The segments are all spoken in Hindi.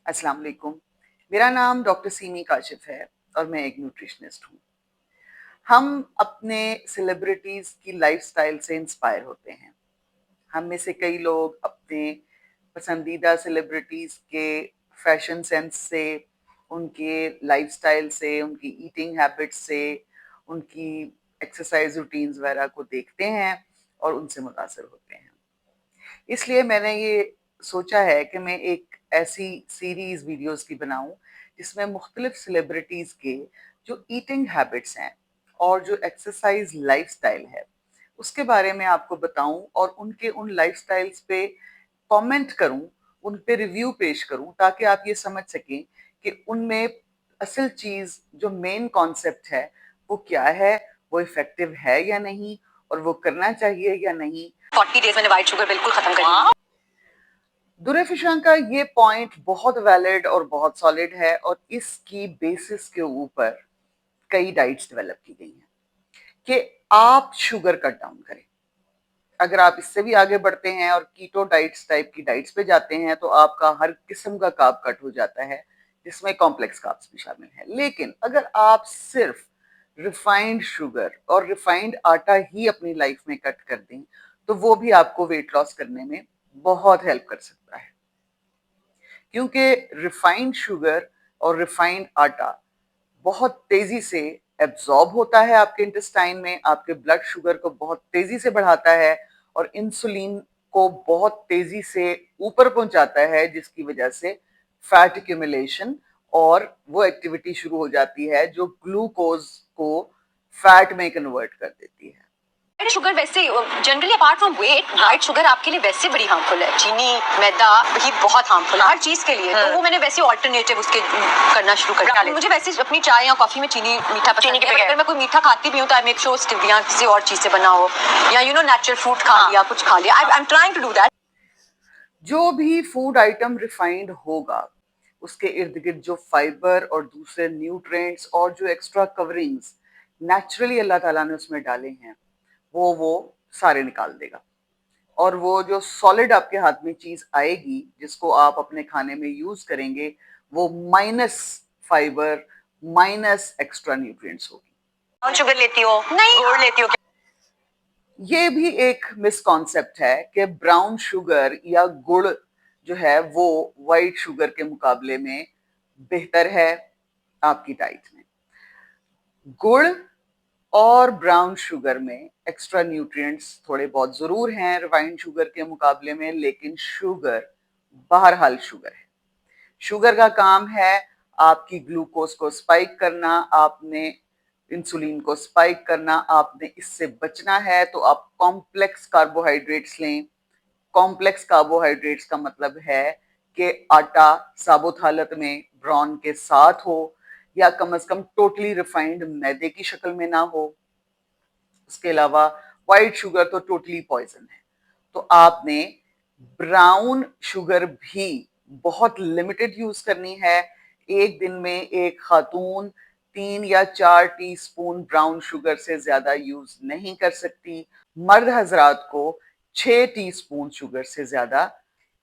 अस्सलाम वालेकुम। मेरा नाम डॉक्टर सीमी काशिफ है और मैं एक न्यूट्रिशनिस्ट हूँ। हम अपने सेलिब्रिटीज की लाइफस्टाइल से इंस्पायर होते हैं। हम में से कई लोग अपने पसंदीदा सेलिब्रिटीज के फैशन सेंस से, उनके लाइफस्टाइल से, उनकी ईटिंग हैबिट्स से, उनकी एक्सरसाइज रूटीन्स वगैरह को देखते हैं और उनसे मुतासर होते हैं। इसलिए मैंने ये सोचा है कि मैं एक ऐसी सीरीज वीडियोस की बनाऊं जिसमें मुख्तलिफ सेलिब्रिटीज के जो ईटिंग हैबिट्स हैं और जो एक्सरसाइज लाइफस्टाइल है उसके बारे में आपको बताऊं और उनके उन लाइफस्टाइल्स पे कमेंट करूं, उन पे रिव्यू पेश करूं ताकि आप ये समझ सकें कि उनमें असल चीज जो मेन कॉन्सेप्ट है वो क्या है, वो इफेक्टिव है या नहीं और वो करना चाहिए या नहीं। 40 डेज मैंने व्हाइट शुगर बिल्कुल खत्म कर दी। दुर्फिशां का ये पॉइंट बहुत वैलिड और बहुत सॉलिड है और इसकी बेसिस के ऊपर कई डाइट्स डेवलप की गई हैं कि आप शुगर कट डाउन करें। अगर आप इससे भी आगे बढ़ते हैं और कीटो डाइट्स टाइप की डाइट्स पे जाते हैं तो आपका हर किस्म का कार्ब कट हो जाता है, जिसमें कॉम्प्लेक्स कार्ब्स भी शामिल है। लेकिन अगर आप सिर्फ रिफाइंड शुगर और रिफाइंड आटा ही अपनी लाइफ में कट कर दें तो वो भी आपको वेट लॉस करने में बहुत हेल्प कर सकता है, क्योंकि रिफाइंड शुगर और रिफाइंड आटा बहुत तेजी से एब्जॉर्ब होता है आपके इंटेस्टाइन में, आपके ब्लड शुगर को बहुत तेजी से बढ़ाता है और इंसुलिन को बहुत तेजी से ऊपर पहुंचाता है, जिसकी वजह से फैट एक्यूमुलेशन और वो एक्टिविटी शुरू हो जाती है जो ग्लूकोज को फैट में कन्वर्ट कर देती है। व्हाइट शुगर वैसे generally apart from weight, white sugar आपके लिए वैसे बड़ी हार्मफुल है। चीनी, मैदा ही बहुत हार्मफुल है हर चीज के लिए। तो वो मैंने वैसे ऑल्टरनेटिव उसके करना शुरू कर दिया। मुझे वैसे अपनी चाय या कॉफी में चीनी मीठा पसंद है। अगर मैं कोई मीठा खाती भी हूँ तो आई मेक श्योर स्टेविया किसी और चीज से बना हो या नेचुरल फ्रूट खा लिया, कुछ खा लिया। I am trying to do that. जो भी फूड आइटम रिफाइंड होगा उसके इर्द गिर्द जो फाइबर और दूसरे न्यूट्रिएंट्स और जो एक्स्ट्रा कवरिंग्स नेचुरली अल्लाह ताला ने उसमें डाले हैं वो सारे निकाल देगा और वो जो सॉलिड आपके हाथ में चीज आएगी जिसको आप अपने खाने में यूज करेंगे वो minus fibre, minus extra nutrients होगी। ब्राउन शुगर लेती हो? नहीं। गुड़ लेती हो? ये भी एक मिसकॉन्सेप्ट है कि ब्राउन शुगर या गुड़ जो है वो वाइट शुगर के मुकाबले में बेहतर है आपकी डाइट में। गुड़ और ब्राउन शुगर में एक्स्ट्रा न्यूट्रिएंट्स थोड़े बहुत जरूर हैं रिफाइंड शुगर के मुकाबले में, लेकिन शुगर बहरहाल शुगर है। शुगर का काम है आपकी ग्लूकोज को स्पाइक करना, आपने इंसुलिन को स्पाइक करना, आपने इससे बचना है तो आप कॉम्प्लेक्स कार्बोहाइड्रेट्स लें। कॉम्प्लेक्स कार्बोहाइड्रेट्स का मतलब है कि आटा साबुत हालत में ब्राउन के साथ हो या कम से कम टोटली रिफाइंड मैदे की शक्ल में ना हो। उसके अलावा व्हाइट शुगर तो टोटली पॉइजन है। तो आपने ब्राउन शुगर भी बहुत लिमिटेड यूज करनी है। एक दिन में एक खातून 3 या 4 टीस्पून ब्राउन शुगर से ज्यादा यूज नहीं कर सकती। मर्द हजरात को 6 टीस्पून शुगर से ज्यादा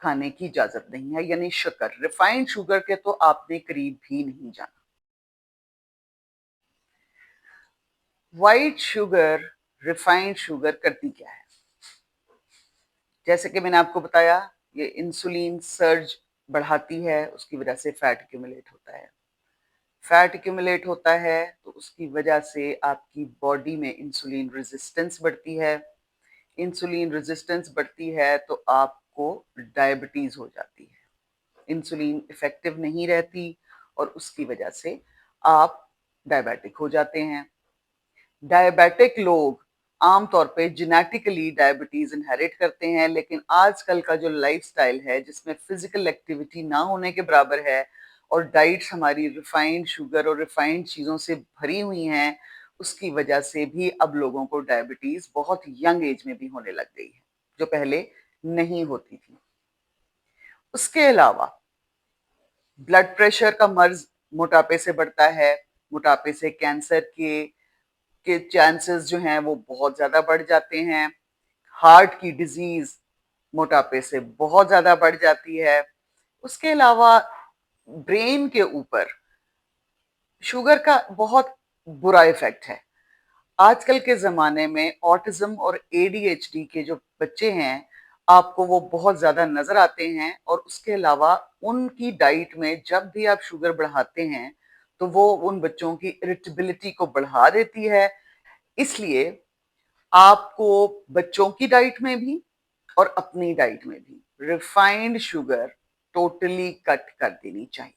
खाने की इजाजत नहीं है, यानी शक्कर, रिफाइंड शुगर के तो आपने करीब भी नहीं जाना। व्हाइट शुगर, रिफाइंड शुगर करती क्या है? जैसे कि मैंने आपको बताया, ये इंसुलिन सर्ज बढ़ाती है, उसकी वजह से फैट एक्यूमुलेट होता है। फैट एक्यूमुलेट होता है तो उसकी वजह से आपकी बॉडी में इंसुलिन रेजिस्टेंस बढ़ती है। इंसुलिन रेजिस्टेंस बढ़ती है तो आपको डायबिटीज हो जाती है। इंसुलिन इफेक्टिव नहीं रहती और उसकी वजह से आप डायबिटिक हो जाते हैं। डायबिटिक लोग आमतौर पे जेनेटिकली डायबिटीज इनहेरिट करते हैं, लेकिन आजकल का जो लाइफस्टाइल है जिसमें फिजिकल एक्टिविटी ना होने के बराबर है और डाइट्स हमारी रिफाइंड शुगर और रिफाइंड चीज़ों से भरी हुई हैं, उसकी वजह से भी अब लोगों को डायबिटीज बहुत यंग एज में भी होने लग गई है, जो पहले नहीं होती थी। उसके अलावा ब्लड प्रेशर का मर्ज मोटापे से बढ़ता है। मोटापे से कैंसर के चांसेस जो हैं वो बहुत ज्यादा बढ़ जाते हैं। हार्ट की डिजीज मोटापे से बहुत ज्यादा बढ़ जाती है। उसके अलावा ब्रेन के ऊपर शुगर का बहुत बुरा इफेक्ट है। आजकल के ज़माने में ऑटिज़्म और एडीएचडी के जो बच्चे हैं, आपको वो बहुत ज़्यादा नज़र आते हैं और उसके अलावा उनकी डाइट में जब भी आप शुगर बढ़ाते हैं, तो वो उन बच्चों की इरिटेबिलिटी को बढ़ा देती है। इसलिए आपको बच्चों की डाइट में भी और अपनी डाइट में भी रिफाइंड शुगर टोटली कट कर देनी चाहिए।